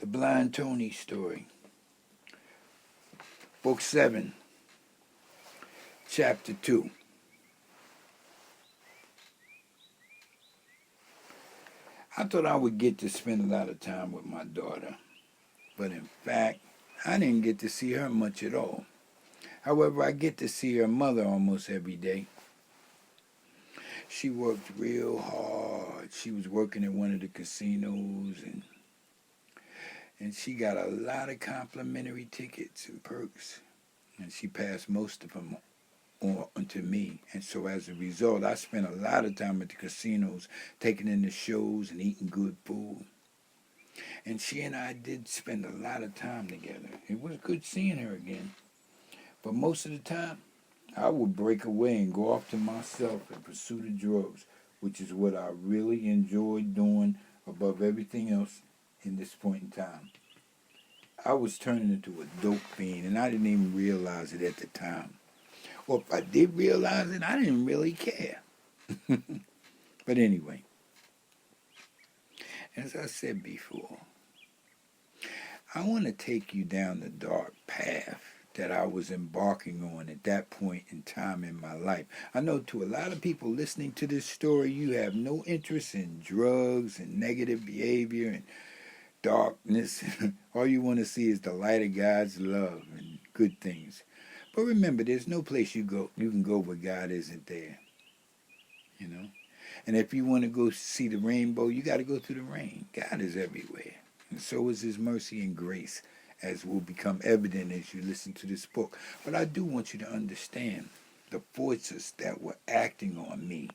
The Blind Tony Story, Book 7, Chapter 2. I thought I would get to spend a lot of time with my daughter, but in fact, I didn't get to see her much at all. However, I get to see her mother almost every day. She worked real hard. She was working at one of the casinos, and she got a lot of complimentary tickets and perks, and she passed most of them on to me. And so as a result, I spent a lot of time at the casinos, taking in the shows and eating good food. And she and I did spend a lot of time together. It was good seeing her again. But most of the time, I would break away and go off to myself and pursue the drugs, which is what I really enjoyed doing above everything else in this point in time. I was turning into a dope fiend, and I didn't even realize it at the time. Well, if I did realize it, I didn't really care. But anyway, as I said before, I want to take you down the dark path that I was embarking on at that point in time in my life. I know to a lot of people listening to this story, you have no interest in drugs and negative behavior and darkness. All you want to see is the light of God's love and good things. But remember, there's no place you can go where God isn't there. You know? And if you want to go see the rainbow, you got to go through the rain. God is everywhere. And so is his mercy and grace, as will become evident as you listen to this book. But I do want you to understand the forces that were acting on me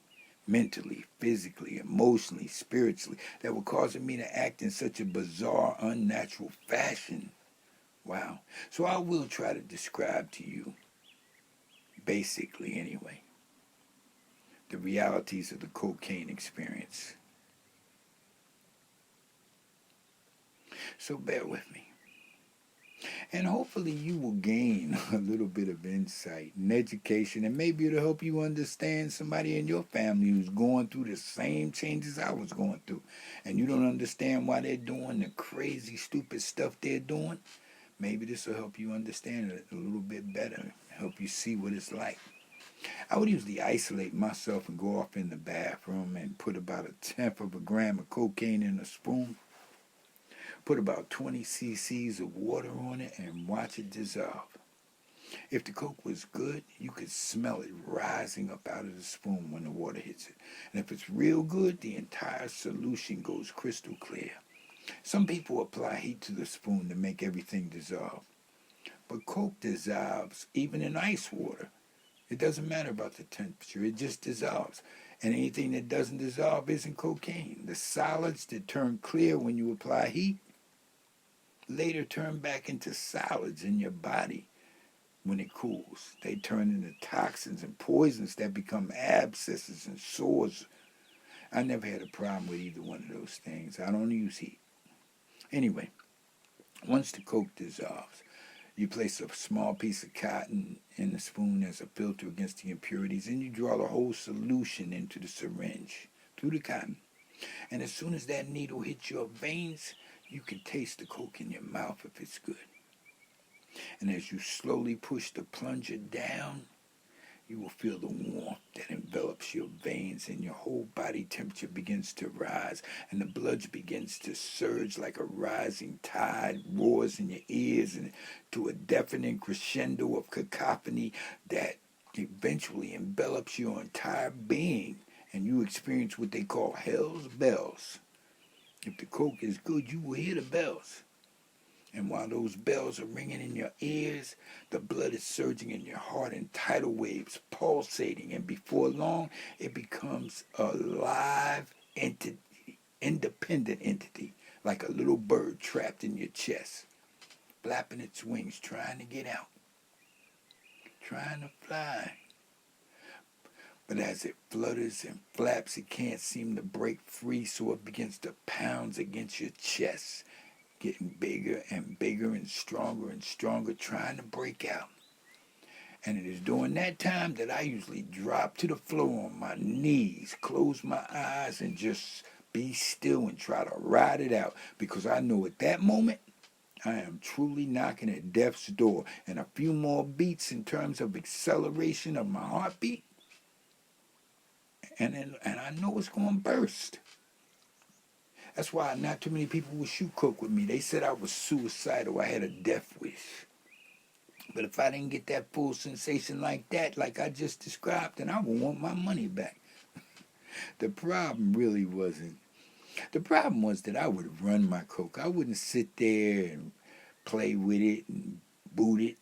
mentally, physically, emotionally, spiritually, that were causing me to act in such a bizarre, unnatural fashion. Wow. So I will try to describe to you, basically anyway, the realities of the cocaine experience. So bear with me. And hopefully you will gain a little bit of insight and education, and maybe it'll help you understand somebody in your family who's going through the same changes I was going through, and you don't understand why they're doing the crazy, stupid stuff they're doing. Maybe this will help you understand it a little bit better, help you see what it's like. I would usually isolate myself and go off in the bathroom and put about 1/10 of a gram of cocaine in a spoon, put about 20 cc's of water on it, and watch it dissolve. If the coke was good, you could smell it rising up out of the spoon when the water hits it. And if it's real good, the entire solution goes crystal clear. Some people apply heat to the spoon to make everything dissolve. But coke dissolves even in ice water. It doesn't matter about the temperature, it just dissolves. And anything that doesn't dissolve isn't cocaine. The solids that turn clear when you apply heat later turn back into solids in your body when it cools. They turn into toxins and poisons that become abscesses and sores. I never had a problem with either one of those things. I don't use heat. Anyway, once the coke dissolves, you place a small piece of cotton in the spoon as a filter against the impurities, and you draw the whole solution into the syringe through the cotton. And as soon as that needle hits your veins, you can taste the coke in your mouth if it's good. And as you slowly push the plunger down, you will feel the warmth that envelops your veins, and your whole body temperature begins to rise, and the blood begins to surge like a rising tide, roars in your ears and to a deafening crescendo of cacophony that eventually envelops your entire being, and you experience what they call hell's bells. If the coke is good, you will hear the bells. And while those bells are ringing in your ears, the blood is surging in your heart in tidal waves, pulsating, and before long, it becomes a live entity, independent entity, like a little bird trapped in your chest, flapping its wings, trying to get out, trying to fly. But as it flutters and flaps, it can't seem to break free, so it begins to pound against your chest, getting bigger and bigger and stronger, trying to break out. And it is during that time that I usually drop to the floor on my knees, close my eyes, and just be still and try to ride it out, because I know at that moment I am truly knocking at death's door, and a few more beats in terms of acceleration of my heartbeat, and I know it's going to burst. That's why not too many people would shoot coke with me. They said I was suicidal. I had a death wish. But if I didn't get that full sensation like that, like I just described, then I would want my money back. The problem really wasn't. The problem was that I would run my coke. I wouldn't sit there and play with it and boot it.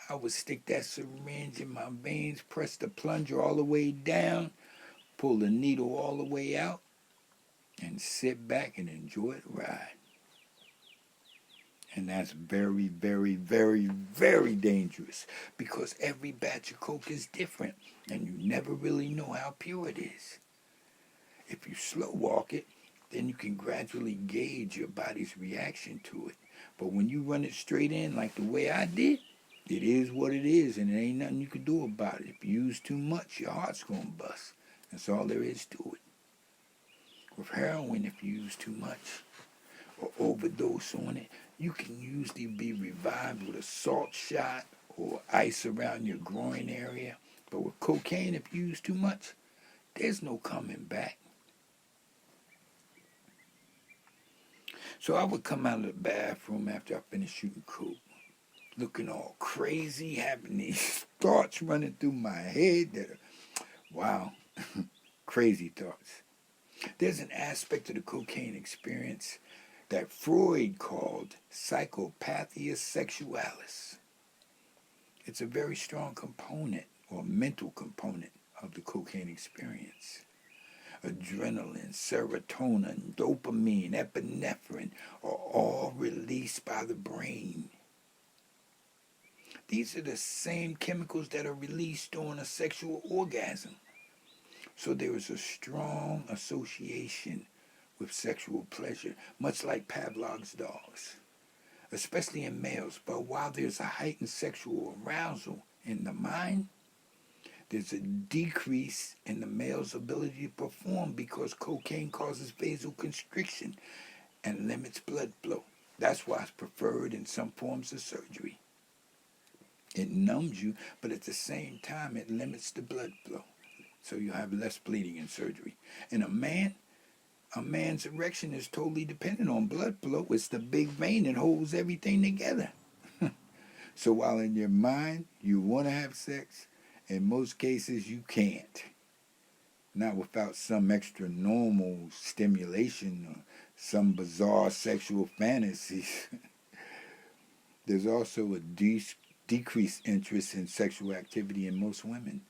I would stick that syringe in my veins, press the plunger all the way down, pull the needle all the way out, and sit back and enjoy the ride. And that's very, very, very, very dangerous, because every batch of coke is different, and you never really know how pure it is. If you slow walk it, then you can gradually gauge your body's reaction to it. But when you run it straight in like the way I did, it is what it is, and there ain't nothing you can do about it. If you use too much, your heart's going to bust. That's all there is to it. With heroin, if you use too much or overdose on it, you can usually be revived with a salt shot or ice around your groin area. But with cocaine, if you use too much, there's no coming back. So I would come out of the bathroom after I finished shooting coke, looking all crazy, having these thoughts running through my head that are, wow, crazy thoughts. There's an aspect of the cocaine experience that Freud called psychopathia sexualis. It's a very strong component, or mental component, of the cocaine experience. Adrenaline, serotonin, dopamine, epinephrine are all released by the brain. These are the same chemicals that are released during a sexual orgasm. So there is a strong association with sexual pleasure, much like Pavlov's dogs, especially in males. But while there's a heightened sexual arousal in the mind, there's a decrease in the male's ability to perform, because cocaine causes vasoconstriction and limits blood flow. That's why it's preferred in some forms of surgery. It numbs you, but at the same time it limits the blood flow, so you have less bleeding in surgery. In a man's erection is totally dependent on blood flow. It's the big vein that holds everything together. So while in your mind you want to have sex, in most cases you can't. Not without some extra normal stimulation or some bizarre sexual fantasies. There's also a decreased interest in sexual activity in most women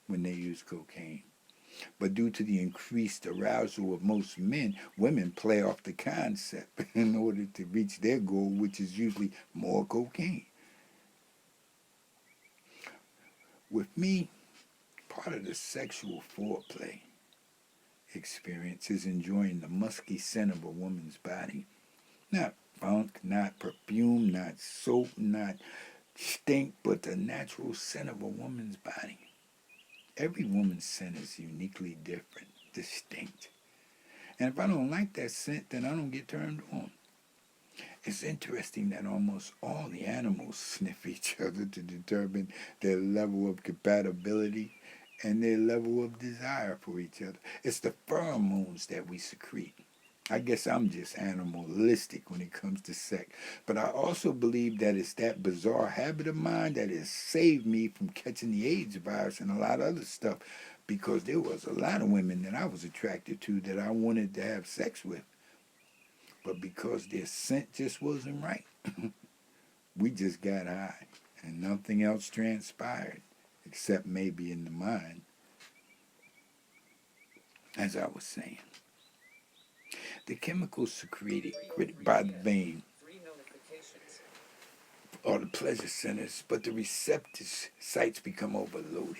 when they use cocaine. But due to the increased arousal of most men, women play off the concept in order to reach their goal, which is usually more cocaine. With me, part of the sexual foreplay experience is enjoying the musky scent of a woman's body. Not funk, not perfume, not soap, not stink, but the natural scent of a woman's body. Every woman's scent is uniquely different, distinct. And if I don't like that scent, then I don't get turned on. It's interesting that almost all the animals sniff each other to determine their level of compatibility and their level of desire for each other. It's the pheromones that we secrete. I guess I'm just animalistic when it comes to sex. But I also believe that it's that bizarre habit of mine that has saved me from catching the AIDS virus and a lot of other stuff, because there was a lot of women that I was attracted to that I wanted to have sex with. But because their scent just wasn't right, we just got high and nothing else transpired, except maybe in the mind, as I was saying. The chemicals secreted by the vein are the pleasure centers, but the receptor sites become overloaded.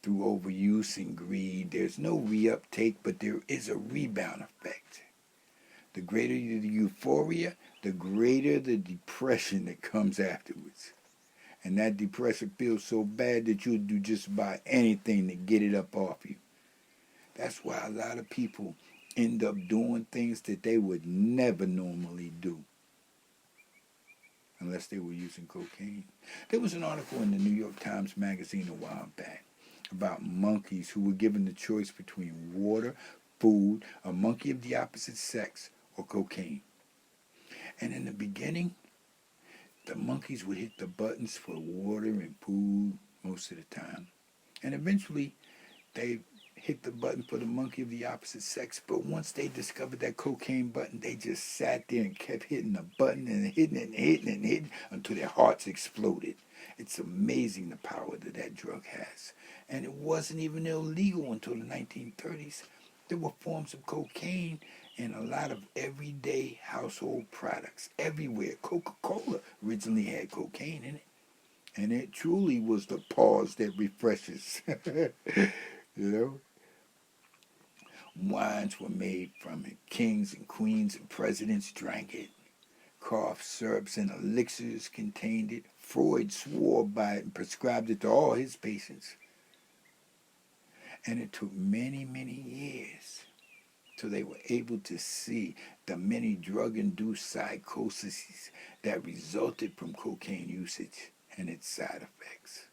Through overuse and greed, there's no reuptake, but there is a rebound effect. The greater the euphoria, the greater the depression that comes afterwards. And that depression feels so bad that you'll do just about anything to get it up off you. That's why a lot of people end up doing things that they would never normally do unless they were using cocaine. There was an article in the New York Times Magazine a while back about monkeys who were given the choice between water, food, a monkey of the opposite sex, or cocaine. And in the beginning, the monkeys would hit the buttons for water and food most of the time. And eventually, they hit the button for the monkey of the opposite sex. But once they discovered that cocaine button, they just sat there and kept hitting the button and hitting it and hitting it and hitting until their hearts exploded. It's amazing the power that that drug has. And it wasn't even illegal until the 1930s. There were forms of cocaine in a lot of everyday household products everywhere. Coca-Cola originally had cocaine in it. And it truly was the pause that refreshes. You know? Wines were made from it. Kings and queens and presidents drank it. Cough syrups and elixirs contained it. Freud swore by it and prescribed it to all his patients. And it took many, many years till they were able to see the many drug-induced psychoses that resulted from cocaine usage and its side effects.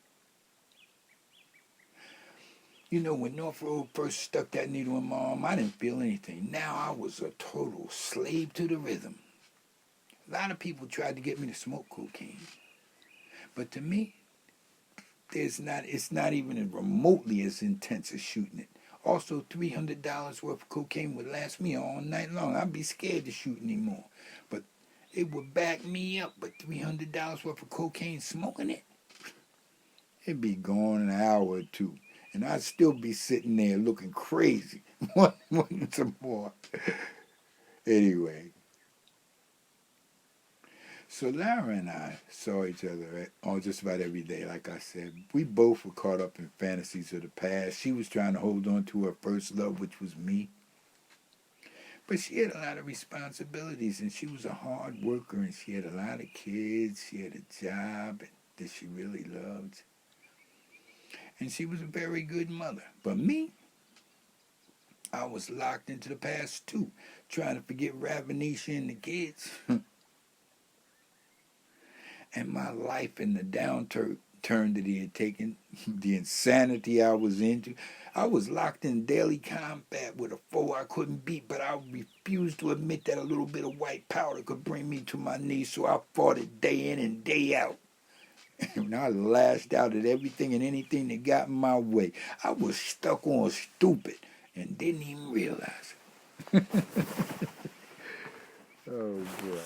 You know, when North Road first stuck that needle in my arm, I didn't feel anything. Now I was a total slave to the rhythm. A lot of people tried to get me to smoke cocaine. But to me, it's not even remotely as intense as shooting it. Also, $300 worth of cocaine would last me all night long. I'd be scared to shoot anymore. But it would back me up. But $300 worth of cocaine, smoking it, it'd be gone in an hour or two. And I'd still be sitting there looking crazy, wanting some more. Anyway, so Lara and I saw each other on just about every day, like I said. We both were caught up in fantasies of the past. She was trying to hold on to her first love, which was me. But she had a lot of responsibilities, and she was a hard worker, and she had a lot of kids. She had a job that she really loved. And she was a very good mother. But me, I was locked into the past too, trying to forget Ravenisha and the kids. And my life and the downturn that he had taken, the insanity I was into. I was locked in daily combat with a foe I couldn't beat, but I refused to admit that a little bit of white powder could bring me to my knees, so I fought it day in and day out. And I lashed out at everything and anything that got in my way. I was stuck on stupid and didn't even realize it. Oh, boy.